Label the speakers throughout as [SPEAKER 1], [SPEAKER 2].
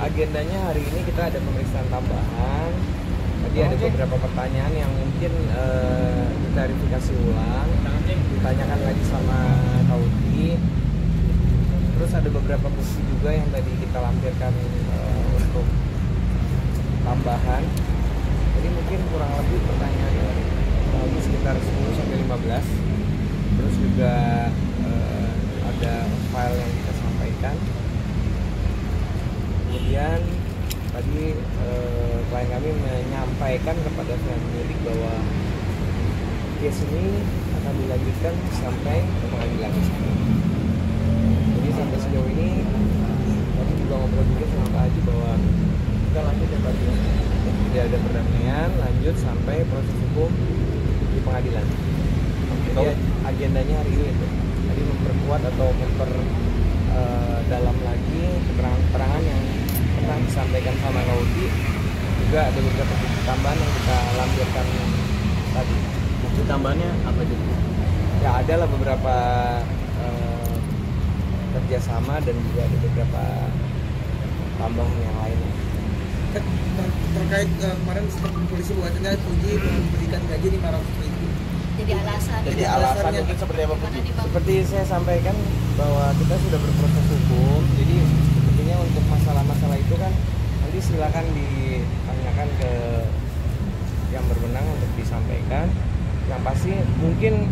[SPEAKER 1] agendanya hari ini kita ada pemeriksaan tambahan. Tadi ada beberapa pertanyaan yang mungkin diklarifikasi ulang, ditanyakan lagi sama Kaudi. Terus ada beberapa bukti juga yang tadi kita lampirkan untuk tambahan. Jadi mungkin kurang lebih pertanyaannya sekitar 10 sampai 15. Terus juga ada file yang kita sampaikan. Kemudian tadi klien kami menyampaikan kepada pihak penyidik bahwa case ini akan dilanjutkan sampai ke pengadilan. Jadi sampai sejauh ini tadi juga ngobrol juga sama Pak Haji bahwa kita lanjut ya Pak Haji. Tidak ada perdamaian, lanjut sampai proses hukum di pengadilan. Jadi agendanya hari ini itu tadi memperkuat atau dalam lagi keterangan yang pernah disampaikan sama Kaudi. Juga ada beberapa bukti tambahan yang kita lampirkan tadi.
[SPEAKER 2] Bukti tambahannya apa itu?
[SPEAKER 1] Ya ada lah beberapa kerjasama dan juga ada beberapa tambahan yang lainnya.
[SPEAKER 3] Terkait kemarin polisi bahwasanya Puji memberikan gaji 500.000.
[SPEAKER 4] Jadi alasan.
[SPEAKER 2] Jadi alasannya mungkin seperti apa Puji?
[SPEAKER 1] Seperti saya sampaikan bahwa kita sudah berproses hukum, jadi sepertinya untuk masalah-masalah itu kan nanti silakan ditanyakan ke yang berwenang untuk disampaikan. Yang pasti mungkin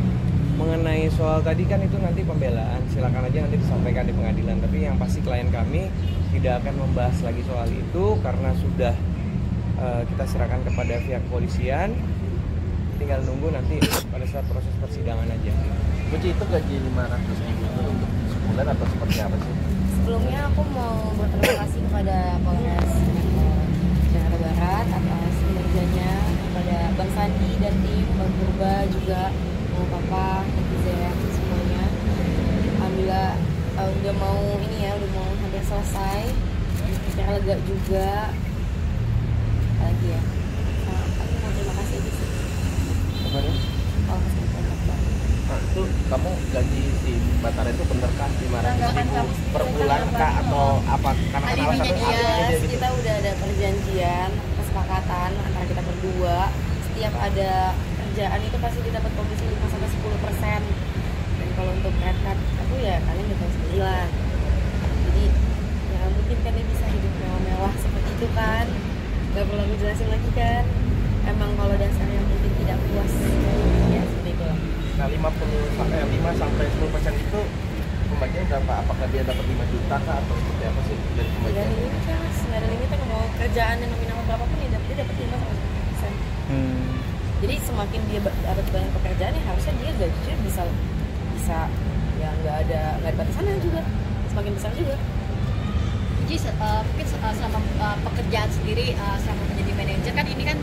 [SPEAKER 1] mengenai soal tadi kan itu nanti pembelaan, silakan aja nanti disampaikan di pengadilan. Tapi yang pasti klien kami tidak akan membahas lagi soal itu karena sudah kita serahkan kepada pihak kepolisian. Tinggal nunggu nanti pada saat proses persidangan aja.
[SPEAKER 2] Puji itu gaji 500.000 itu untuk sebulan atau seperti apa sih?
[SPEAKER 4] Sebelumnya aku mau berterima kasih kepada Polres Jakarta Barat atas kinerjanya, kepada Bang Sandi dan tim, Bang Purba juga, mau Papa, netizen semuanya. Alhamdulillah udah mau ini ya, udah mau hampir selesai. Secara lega juga. Apalagi ya. Aku mau terima kasih aja sih.
[SPEAKER 2] Nah, itu kamu gaji si Batara itu bener kan 500.000 per bulan kah atau apa? Karena alasannya
[SPEAKER 4] Alibinya kita udah ada perjanjian, kesepakatan antara kita berdua. Setiap ada kerjaan itu pasti didapat komisi 5-10%. Dan kalau untuk red aku ya kalian udah tahu sendiri lah. Jadi ya mungkin kan dia bisa hidup mewah-mewah seperti itu kan. Gak perlu aku jelasin lagi kan. Emang kalau dasarnya mungkin tidak puas ya seperti itu lah.
[SPEAKER 2] Nah 5 sampai 10% itu pembagian berapa? Apakah dia dapat 5 juta kah atau seperti apa sih dari
[SPEAKER 4] Gak
[SPEAKER 2] pembagian?
[SPEAKER 4] ada limit kan mas, gak ada limit kan mau kerjaan yang nominal berapapun dia dapat 5-10%. Jadi semakin dia dapat banyak pekerjaan ya harusnya dia gajinya bisa ya nggak ada batasannya juga, semakin besar juga.
[SPEAKER 5] Jadi mungkin selama pekerjaan sendiri selama menjadi manajer kan ini kan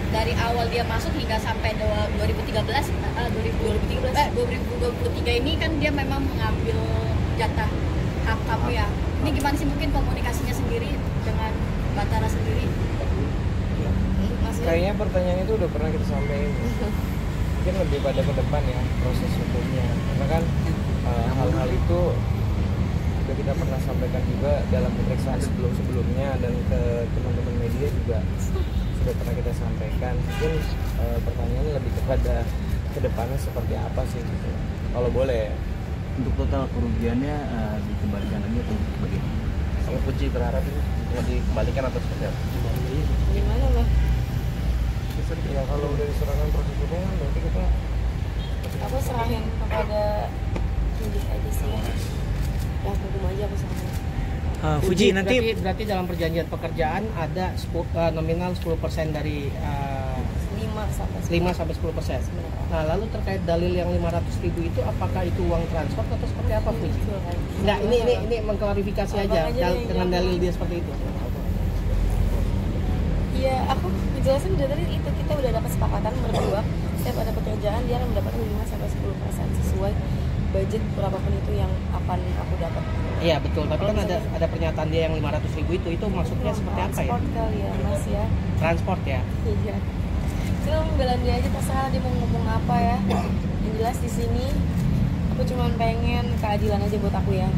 [SPEAKER 5] dari awal dia masuk hingga sampai 2023 ini kan dia memang mengambil jatah hak kamu ya. Ini gimana sih mungkin komunikasinya sendiri dengan Batara sendiri?
[SPEAKER 1] Kayaknya pertanyaan itu udah pernah kita sampaikan. Mungkin lebih pada ke depan ya proses hukumnya. Karena kan hal-hal itu sudah kita pernah sampaikan juga dalam pemeriksaan sebelumnya dan ke teman-teman media juga sudah pernah kita sampaikan. Mungkin pertanyaannya lebih kepada kedepannya seperti apa sih gitu. Kalau boleh.
[SPEAKER 2] Untuk total kerugiannya dikembalikan lagi atau bagaimana? Kamu Puji berharap ini mau dikembalikan atau seperti apa?
[SPEAKER 4] Gimana lah?
[SPEAKER 1] Ya kalau udah diserahkan proses hukum berarti kita
[SPEAKER 4] Aku serahin kepada penyidik aja sih ya. Ya hukum aja aku serahin.
[SPEAKER 6] Fuji nanti berarti dalam perjanjian pekerjaan ada nominal 10% dari 5 sampai 10%. Nah, lalu terkait dalil yang 500.000 itu apakah itu uang transport atau seperti apa, Fuji? Enggak, ini mengklarifikasi aja dengan dalil dia seperti itu.
[SPEAKER 4] Iya, aku ngejelasin udah tadi itu kita udah dapat kesepakatan berdua. Setiap ada pekerjaan dia akan mendapatkan 5-10% sesuai budget berapapun itu yang akan aku dapat.
[SPEAKER 6] Iya betul, tapi kan ada pernyataan dia yang 500.000 itu maksudnya seperti apa ya?
[SPEAKER 4] Transport kali ya mas ya.
[SPEAKER 6] Transport ya?
[SPEAKER 4] Iya. Itu membelain dia aja terserah dia mau ngomong apa ya. Yang jelas di sini aku cuma pengen keadilan aja buat aku ya.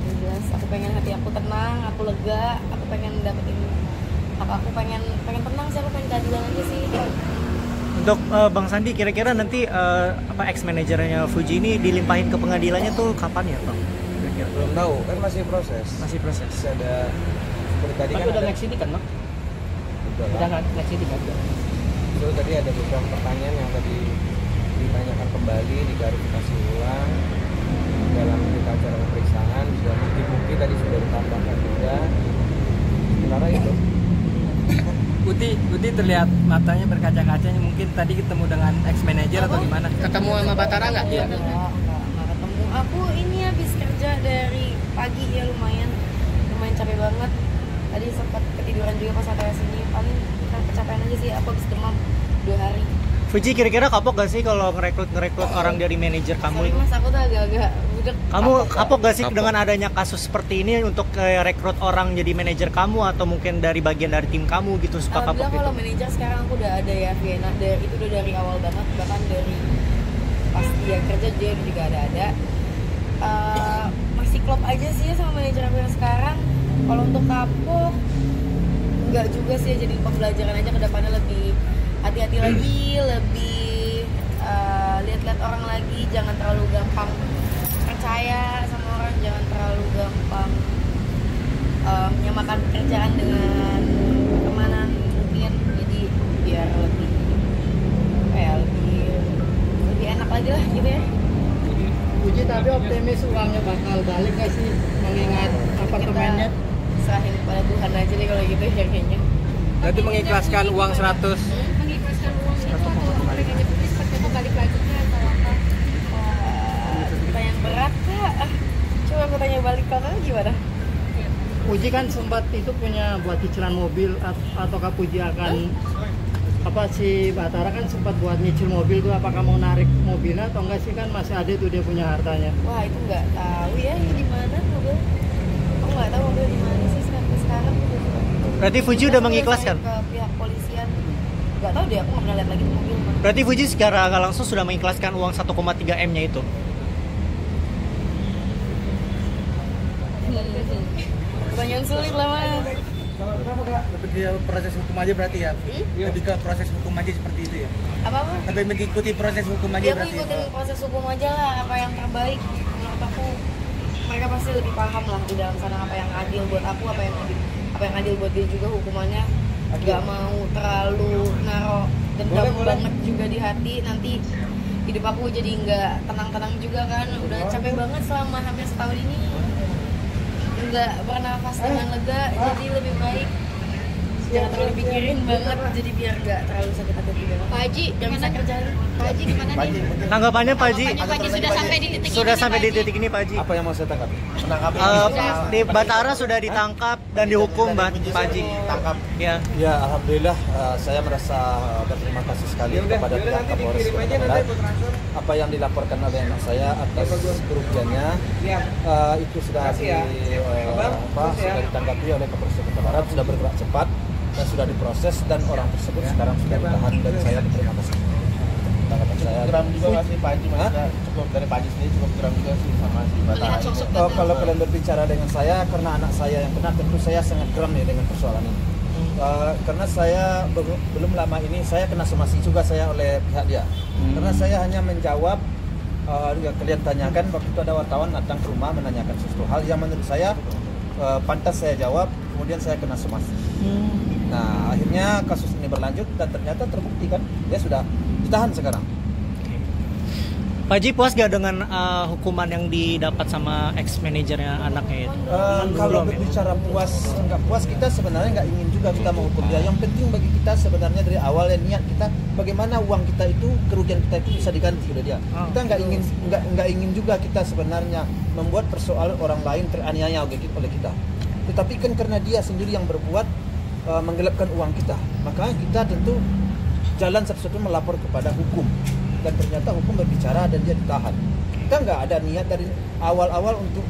[SPEAKER 4] Yang jelas aku pengen hati aku tenang, aku lega, aku pengen dapetin aku pengen tenang sih, aku pengen keadilan aja sih.
[SPEAKER 7] Untuk Bang Sandi, kira-kira nanti ex manajernya Fuji ini dilimpahin ke pengadilannya tuh kapan ya, Bang? Kira-kira.
[SPEAKER 1] Belum tahu, kan masih proses.
[SPEAKER 7] Masih proses.
[SPEAKER 1] Masih ada seperti tadi kan
[SPEAKER 6] Tapi udah
[SPEAKER 1] ada,
[SPEAKER 6] naik sidik kan, Bang?
[SPEAKER 1] udah lah.
[SPEAKER 6] Naik sidik kan?
[SPEAKER 1] Itu tadi ada beberapa pertanyaan yang tadi ditanyakan kembali, diklarifikasi ulang dalam berita acara pemeriksaan. Juga bukti-bukti tadi sudah ditambahkan juga. Sementara itu
[SPEAKER 3] Uti terlihat matanya berkaca-kaca, mungkin tadi ketemu dengan ex manager atau gimana?
[SPEAKER 6] Ketemu sama Batara nggak?
[SPEAKER 3] Iya.
[SPEAKER 4] Enggak ketemu. Aku ini habis kerja dari pagi ya, lumayan capek banget. Tadi sempat ketiduran juga pas sampai sini, paling kecapean aja sih. Aku habis demam 2 hari.
[SPEAKER 7] Fuji, kira-kira kapok gak sih kalau ngerekrut orang dari manajer kamu
[SPEAKER 4] Sorry
[SPEAKER 7] itu?
[SPEAKER 4] mas, aku tuh agak-agak budek.
[SPEAKER 7] Kamu kapok gak sih dengan adanya kasus seperti ini untuk rekrut orang jadi manajer kamu, atau mungkin dari bagian dari tim kamu gitu, suka kapok
[SPEAKER 4] Alhamdulillah
[SPEAKER 7] gitu?
[SPEAKER 4] kalau manajer sekarang aku udah ada ya, Vienna. Itu udah dari awal banget, bahkan dari pas dia kerja dia juga ada. Masih klop aja sih sama manajer aku yang sekarang. Kalau untuk kapok enggak juga sih, jadi pembelajaran aja ke depannya, lebih hati-hati lagi, lebih lihat-lihat orang lagi, jangan terlalu gampang percaya sama orang, jangan terlalu gampang menyamakan pekerjaan dengan pertemanan mungkin. Jadi biar lebih lebih enak lagi lah gitu ya.
[SPEAKER 6] Uji, tapi optimis uangnya bakal balik nggak sih, mengingat apartemennya?
[SPEAKER 4] Kita serahin kepada Tuhan aja deh kalau gitu ya kayaknya.
[SPEAKER 3] Berarti mengikhlaskan uang 100.
[SPEAKER 5] Mengikhlaskan uang itu atau balik aja tulis seperti itu, balik lagi atau apa?
[SPEAKER 4] Pertanyaan berat kak. Coba aku tanya balik kakak gimana?
[SPEAKER 6] Uji kan sempat itu punya buat cicilan mobil, ataukah Puji akan si Batara kan sempat buat nyicil mobil tuh, apakah mau narik mobilnya atau enggak sih, kan masih ada tuh dia punya hartanya.
[SPEAKER 4] Wah itu nggak tahu ya, ini di mana mobil? Aku nggak tahu mobil di mana sih sekarang.
[SPEAKER 7] Berarti Fuji udah mengikhlaskan?
[SPEAKER 4] Ke pihak polisian. Nggak tahu deh, aku nggak pernah lihat lagi tuh mobil.
[SPEAKER 7] Berarti Fuji secara nggak langsung sudah mengikhlaskan uang 1,3 M-nya itu?
[SPEAKER 4] Pertanyaan sulit lah mas.
[SPEAKER 3] Lebih ke proses hukum aja berarti ya? Lebih ke proses hukum aja seperti itu ya?
[SPEAKER 4] Apa?
[SPEAKER 3] Lebih mengikuti proses hukum aja
[SPEAKER 4] Ya aku
[SPEAKER 3] berarti ya?
[SPEAKER 4] ikutin proses hukum aja lah, apa yang terbaik menurut aku. Mereka pasti lebih paham lah di dalam sana apa yang adil buat aku, apa yang adil buat dia juga hukumannya. Gak mau terlalu naro dendam banget juga di hati, nanti hidup aku jadi nggak tenang-tenang juga kan. Udah capek banget selama hampir setahun ini, nggak bernafas dengan lega, jadi lebih baik jangan terlalu pikirin banget, jadi biar nggak terlalu sakit hati juga.
[SPEAKER 5] Pak Haji,
[SPEAKER 4] Jangan kerja lagi.
[SPEAKER 5] Pak Haji gimana nih?
[SPEAKER 7] Tanggapannya Pak Haji?
[SPEAKER 5] Pak Haji sudah sampai di titik
[SPEAKER 7] Sudah
[SPEAKER 5] ini,
[SPEAKER 7] sampai
[SPEAKER 5] Pak
[SPEAKER 7] di
[SPEAKER 5] Haji.
[SPEAKER 7] titik ini Pak Haji.
[SPEAKER 1] apa yang mau saya tangkap?
[SPEAKER 2] Menangkap
[SPEAKER 7] Di Batara sudah ditangkap dan dihukum Pak Haji.
[SPEAKER 2] tangkap.
[SPEAKER 7] Ya.
[SPEAKER 8] Ya, alhamdulillah saya merasa berterima kasih sekali kepada pihak Kapolres Kota Barat. Apa yang dilaporkan oleh anak saya atas kerugiannya itu sudah sudah ditanggapi oleh Kapolres Kota Barat, sudah bergerak cepat dan sudah diproses, dan orang tersebut sekarang sudah ditahan, dan saya berterima kasih. Tanggapan saya.
[SPEAKER 2] Geram juga nggak sih Pak Haji? Maksudnya cukup dari Pak Haji sendiri cukup geram juga sih sama si Batara
[SPEAKER 5] Melihat
[SPEAKER 2] ini.
[SPEAKER 5] sosok
[SPEAKER 8] Oh, kalau kalian berbicara dengan saya karena anak saya yang kena, tentu saya sangat geram ya dengan persoalan ini. Karena saya belum lama ini saya kena somasi juga saya oleh pihak dia. Karena saya hanya menjawab yang kalian tanyakan, waktu itu ada wartawan datang ke rumah menanyakan sesuatu hal yang menurut saya pantas saya jawab, kemudian saya kena somasi. Nah, akhirnya kasus ini berlanjut dan ternyata terbukti kan dia sudah ditahan sekarang.
[SPEAKER 7] Pak Haji puas gak dengan hukuman yang didapat sama ex manajernya anaknya itu?
[SPEAKER 8] Kalau
[SPEAKER 7] Belum, ya?
[SPEAKER 8] berbicara puas nggak puas, kita sebenarnya nggak ingin juga kita menghukum dia. Yang penting bagi kita sebenarnya dari awal ya niat kita bagaimana uang kita itu, kerugian kita itu bisa diganti oleh dia. Kita nggak ingin juga kita sebenarnya membuat persoalan orang lain teraniaya oleh kita. Tetapi kan karena dia sendiri yang berbuat menggelapkan uang kita, maka kita tentu jalan satu-satunya melapor kepada hukum, dan ternyata hukum berbicara dan dia ditahan. Kita nggak ada niat dari awal-awal untuk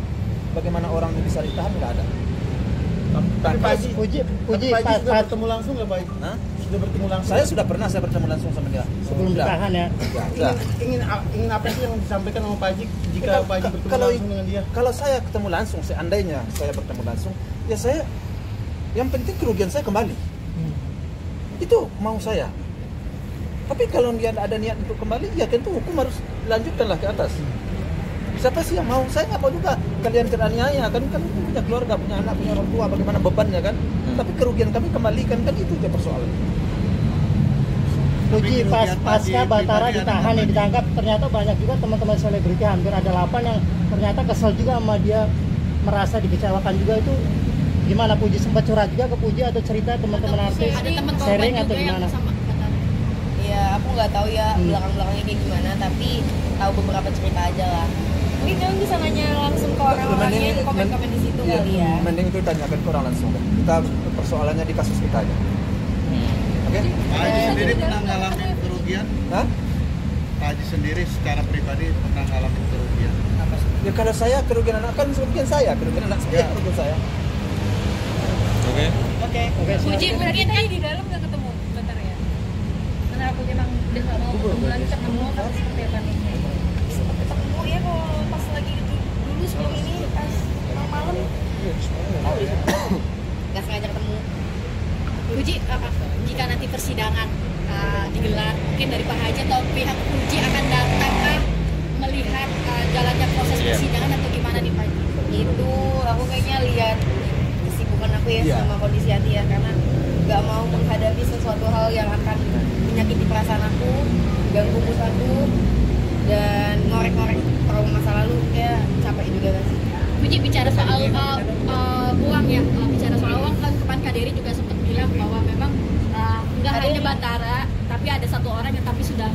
[SPEAKER 8] bagaimana orang ini bisa ditahan, nggak ada.
[SPEAKER 6] Uji pas ketemu langsung nggak Pak?
[SPEAKER 8] Hah? sudah bertemu langsung. Saya bertemu langsung sama dia.
[SPEAKER 6] Sebelum ditahan ya.
[SPEAKER 3] Ingin apa sih yang disampaikan sama Pak Haji jika Pak Haji bertemu langsung dengan dia?
[SPEAKER 8] Kalau saya ketemu langsung, seandainya saya bertemu langsung, ya saya yang penting kerugian saya kembali. Itu mau saya. Tapi kalau dia ada niat untuk kembali, ya tentu hukum harus lanjutkanlah ke atas. Siapa sih yang mau? Saya nggak mau juga kalian teraniaya, kan punya keluarga, punya anak, punya orang tua, bagaimana bebannya kan? Tapi kerugian kami kembalikan, kan itu aja persoalan.
[SPEAKER 6] Puji pasca Batara ditahan ya, ditangkap, ternyata banyak juga teman-teman selebriti, hampir ada 8 yang ternyata kesel juga sama dia, merasa dikecewakan juga. Itu gimana Puji, sempat curhat juga ke Puji atau cerita teman-teman artis sharing atau gimana?
[SPEAKER 4] Ya aku nggak tahu ya belakang-belakangnya kayak gimana, tapi tahu beberapa cerita aja lah. Mungkin kalian bisa nanya langsung ke orang-orangnya, komen-komen di situ kali ya.
[SPEAKER 8] Mending itu tanyakan ke orang langsung. Kita persoalannya di kasus kita aja. Oke?
[SPEAKER 3] Pak Haji sendiri pernah ngalamin kerugian?
[SPEAKER 8] Hah?
[SPEAKER 3] Pak Haji sendiri secara pribadi pernah ngalamin kerugian? Apa sih?
[SPEAKER 8] Ya kalau saya kerugian anak kan kerugian saya, kerugian anak saya, kerugian saya.
[SPEAKER 5] Oke. Puji mungkin kan di dalam nggak ketemu bentar ya. Karena aku memang udah nggak mau ketemu lagi, ketemu atau seperti apa nih?
[SPEAKER 4] Sempat ketemu ya kalau pas lagi dulu sebelum ini pas malam. Nggak sengaja ketemu.
[SPEAKER 5] Puji, jika nanti persidangan digelar, mungkin dari Pak Haji atau pihak Puji akan datang melihat jalannya proses persidangan atau gimana nih Pak Haji?
[SPEAKER 4] Itu aku kayaknya lihat kesibukan aku ya sama kondisi hati ya, karena nggak mau menghadapi sesuatu hal yang akan menyakiti perasaan aku, ganggu mood aku, dan ngorek-ngorek trauma masa lalu. Ya capek juga kan sih.
[SPEAKER 5] Puji bicara soal uang ya, bicara soal uang kan kemarin Kak Dery juga sempat bilang bahwa memang nggak hanya Batara, tapi ada satu orang yang tapi sudah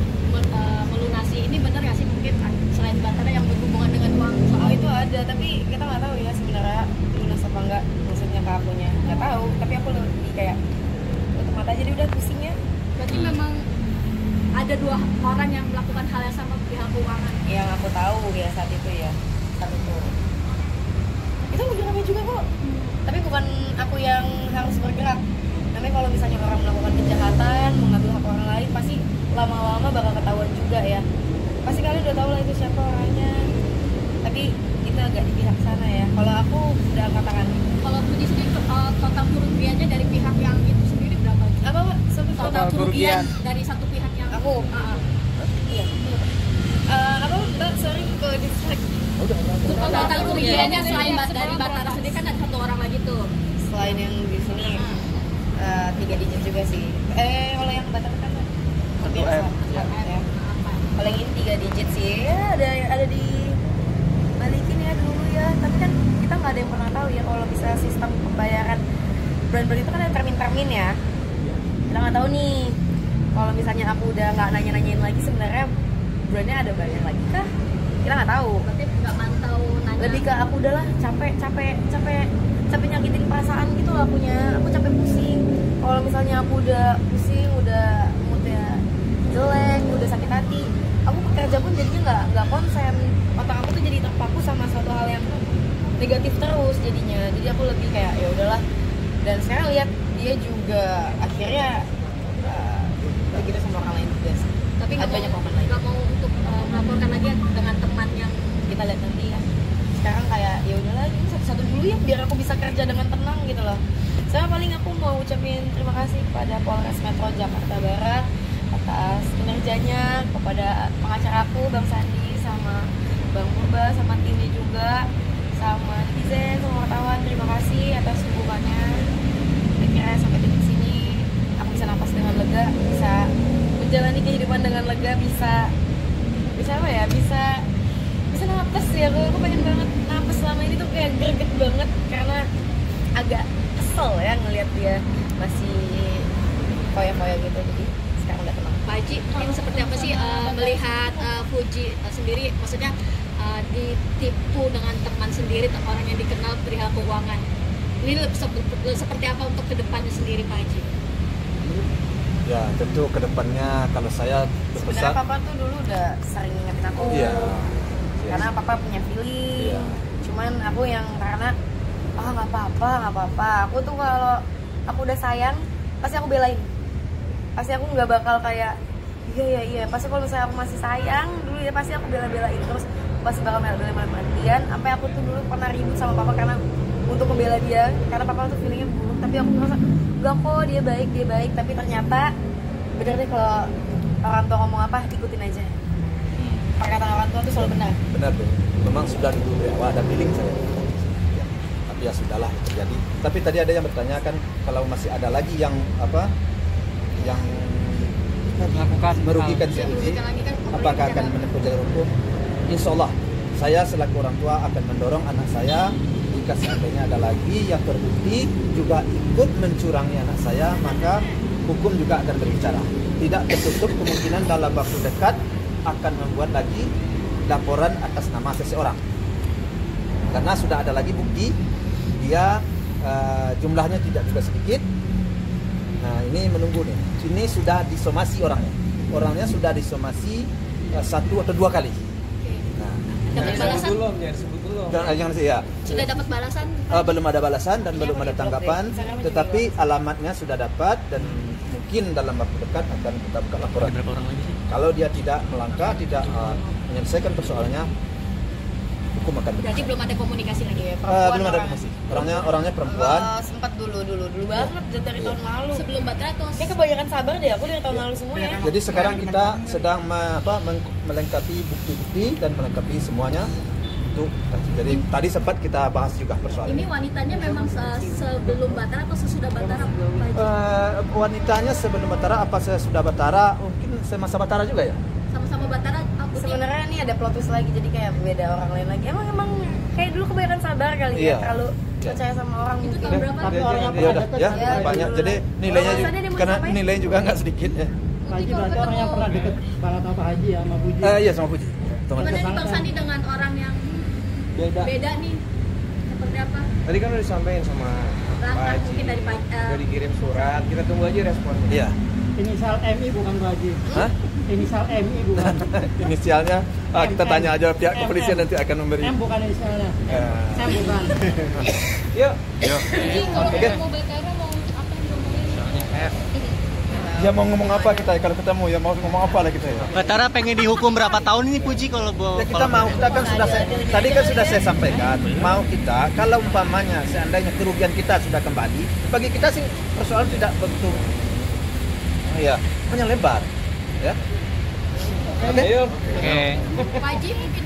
[SPEAKER 5] melunasi. Ini benar nggak sih, mungkin selain Batara yang berhubungan dengan uang?
[SPEAKER 4] Soal itu ada, tapi kita nggak tahu ya sebenarnya lunas apa enggak, maksudnya ke akunya nggak tahu. Tapi aku lebih kayak tutup mata aja, udah pusingnya.
[SPEAKER 5] Berarti memang ada 2 orang yang melakukan hal yang sama pihak keuangan.
[SPEAKER 4] Yang aku tahu ya saat itu ya, saat itu lagi ramai juga kok. Tapi bukan aku yang harus bergerak. Namanya kalau misalnya orang melakukan kejahatan, mengambil hak orang lain, pasti lama-lama bakal ketahuan juga ya. Pasti kalian udah tahu lah itu siapa orangnya. Tapi kita agak di pihak sana ya. Kalau aku udah angkat tangan.
[SPEAKER 5] Kalau Puji sendiri total kerugiannya dari pihak yang itu sendiri berapa?
[SPEAKER 4] Apa Pak?
[SPEAKER 5] Total kerugian dari satu pihak yang
[SPEAKER 4] aku. Iya. Apa Mbak? Sorry ke distract.
[SPEAKER 5] Total kerugiannya selain dari Batara sendiri kan ada 1 orang lagi tuh.
[SPEAKER 4] Selain yang di sini 3 digit juga sih. Kalau yang Batara kan lebih ya. Kalau yang ini 3 digit sih. Ya ada di balikin ya dulu ya. Tapi kan kita nggak ada yang pernah tahu ya kalau bisa sistem pembayaran brand-brand itu kan ada termin ya. Kita nggak tahu nih. Kalau misalnya aku udah nggak nanya-nanyain lagi, sebenarnya brandnya ada bayar lagi kah? Kita nggak tahu.
[SPEAKER 5] Berarti nggak mantau nanya.
[SPEAKER 4] Lebih ke aku udahlah capek nyakitin perasaan gitu loh akunya. Aku capek pusing. Kalau misalnya aku udah pusing, udah moodnya jelek, udah sakit hati, aku kerja pun jadinya nggak konsen. Otak aku tuh jadi terpaku sama suatu hal yang negatif terus jadinya. Jadi aku lebih kayak ya udahlah. Dan sekarang lihat dia juga akhirnya begitu sama orang lain juga sih.
[SPEAKER 5] Tapi nggak mau untuk melaporkan lagi dengan teman yang
[SPEAKER 4] kita lihat nanti ya. Sekarang kayak ya udahlah, ini satu-satu dulu ya biar aku bisa kerja dengan tenang gitu loh. Saya paling aku mau ucapin terima kasih kepada Polres Metro Jakarta Barat atas kinerjanya, kepada pengacara aku Bang Sandi sama Bang Purba sama timnya juga, sama netizen, sama wartawan, terima kasih atas hubungannya. Akhirnya sampai titik sini aku bisa napas dengan lega, bisa menjalani kehidupan dengan lega, bisa apa ya, bisa napas ya. Aku pengen banget napas selama ini tuh kayak greget banget karena agak kesel ya ngelihat dia masih foya-foya gitu. Jadi sekarang udah tenang.
[SPEAKER 5] Pak Haji, ini seperti apa sih melihat Puji sendiri, maksudnya ditipu dengan teman sendiri, orang yang dikenal perihal keuangan. Ini seperti apa untuk kedepannya sendiri Pak Haji?
[SPEAKER 8] Ya tentu kedepannya kalau saya
[SPEAKER 4] sebenarnya papa tuh dulu udah sering ngingetin aku.
[SPEAKER 8] Iya.
[SPEAKER 4] Karena papa punya feeling. Iya. Cuman aku yang karena nggak apa-apa. Aku tuh kalau aku udah sayang pasti aku belain. pasti aku nggak bakal kayak iya pasti kalau misalnya aku masih sayang dulu ya pasti aku bela-belain terus pasti bakal bela-belain sampai aku tuh dulu pernah ribut sama papa karena untuk membela dia karena papa tuh feelingnya buruk tapi aku merasa enggak kok dia baik tapi ternyata bener deh kalau orang tua ngomong apa ikutin aja perkataan orang tua tuh selalu benar
[SPEAKER 8] tuh memang sudah dulu dari awal ada feeling saya ya, tapi ya sudahlah terjadi tapi tadi ada yang bertanya kan kalau masih ada lagi yang yang
[SPEAKER 7] melakukan
[SPEAKER 8] merugikan si Uji apakah akan menempuh jalur hukum? Insya Allah saya selaku orang tua akan mendorong anak saya jika seandainya ada lagi yang terbukti juga ikut mencurangi anak saya maka hukum juga akan berbicara. Tidak tertutup kemungkinan dalam waktu dekat akan membuat lagi laporan atas nama seseorang karena sudah ada lagi bukti dia jumlahnya tidak juga sedikit. Nah ini menunggu nih. Ini sudah disomasi orangnya sudah disomasi 1 atau 2 kali. Nah,
[SPEAKER 5] Dapat balasan?
[SPEAKER 8] jangan sih ya.
[SPEAKER 5] Sudah dapat balasan?
[SPEAKER 8] Belum ada balasan dan belum ada tanggapan. Tetapi alamatnya sudah dapat dan mungkin dalam waktu dekat akan kita buka laporan. Kalau dia tidak melangkah, tidak menyelesaikan persoalannya, hukum akan berjalan.
[SPEAKER 5] Berarti belum ada komunikasi lagi ya?
[SPEAKER 8] Belum ada komunikasi. Orangnya perempuan.
[SPEAKER 4] sempat dulu banget dari tahun lalu
[SPEAKER 5] Sebelum Batara atau
[SPEAKER 4] kayak kebanyakan sabar deh aku dari tahun lalu semua ya
[SPEAKER 8] Jadi sekarang kita sedang melengkapi bukti-bukti dan melengkapi semuanya. Jadi tadi sempat kita bahas juga persoalan
[SPEAKER 5] ini wanitanya memang sebelum Batara atau sesudah Batara?
[SPEAKER 8] Wanitanya sebelum Batara apa sesudah Batara? Mungkin semasa Batara juga ya?
[SPEAKER 5] Sama-sama Batara?
[SPEAKER 4] sebenarnya ini ada plot twist lagi jadi kayak beda orang lain lagi emang kayak dulu kebanyakan sabar kali ya kalau percaya sama orang
[SPEAKER 5] Itu
[SPEAKER 4] mungkin
[SPEAKER 5] tahun berapa?
[SPEAKER 4] tapi orang yang
[SPEAKER 8] Iya udah
[SPEAKER 4] pernah
[SPEAKER 8] ya
[SPEAKER 4] deket
[SPEAKER 8] banyak.
[SPEAKER 4] dulu.
[SPEAKER 8] Jadi nilainya juga,
[SPEAKER 4] Alasannya dia mau
[SPEAKER 8] karena
[SPEAKER 4] ngapain?
[SPEAKER 8] nilainya juga nggak sedikit ya.
[SPEAKER 6] Pak Haji berarti orang yang pernah deket banget sama Pak Haji ya sama Puji.
[SPEAKER 8] Iya sama Puji. Teman.
[SPEAKER 5] Gimana nih Bang Sandi dengan orang yang beda nih? Seperti apa?
[SPEAKER 1] Tadi kan udah disampaikan sama Pak
[SPEAKER 5] Langkah
[SPEAKER 1] Haji.
[SPEAKER 5] mungkin dari Pak
[SPEAKER 1] Udah dikirim surat, kita tunggu aja responnya.
[SPEAKER 8] Iya.
[SPEAKER 6] Inisial MI bukan Pak Haji.
[SPEAKER 8] Hah?
[SPEAKER 6] Inisial MI bukan.
[SPEAKER 8] Inisialnya kita tanya aja pihak kepolisian nanti akan memberi.
[SPEAKER 6] M bukan inisialnya. Sam bukan.
[SPEAKER 1] Yuk.
[SPEAKER 5] Jadi kalau ketemu Batara mau apa yang diomongin?
[SPEAKER 8] Ya mau ngomong apa kita kalau ketemu ya mau ngomong apa lah kita ya.
[SPEAKER 7] Batara pengen dihukum berapa tahun ini Puji kalau
[SPEAKER 8] Ya kita kan sudah tadi kan sudah saya sampaikan mau kita kalau umpamanya seandainya kerugian kita sudah kembali bagi kita sih persoalan tidak begitu hanya lebar ya.
[SPEAKER 1] Ayo.
[SPEAKER 7] Oke.
[SPEAKER 5] Pak Haji mungkin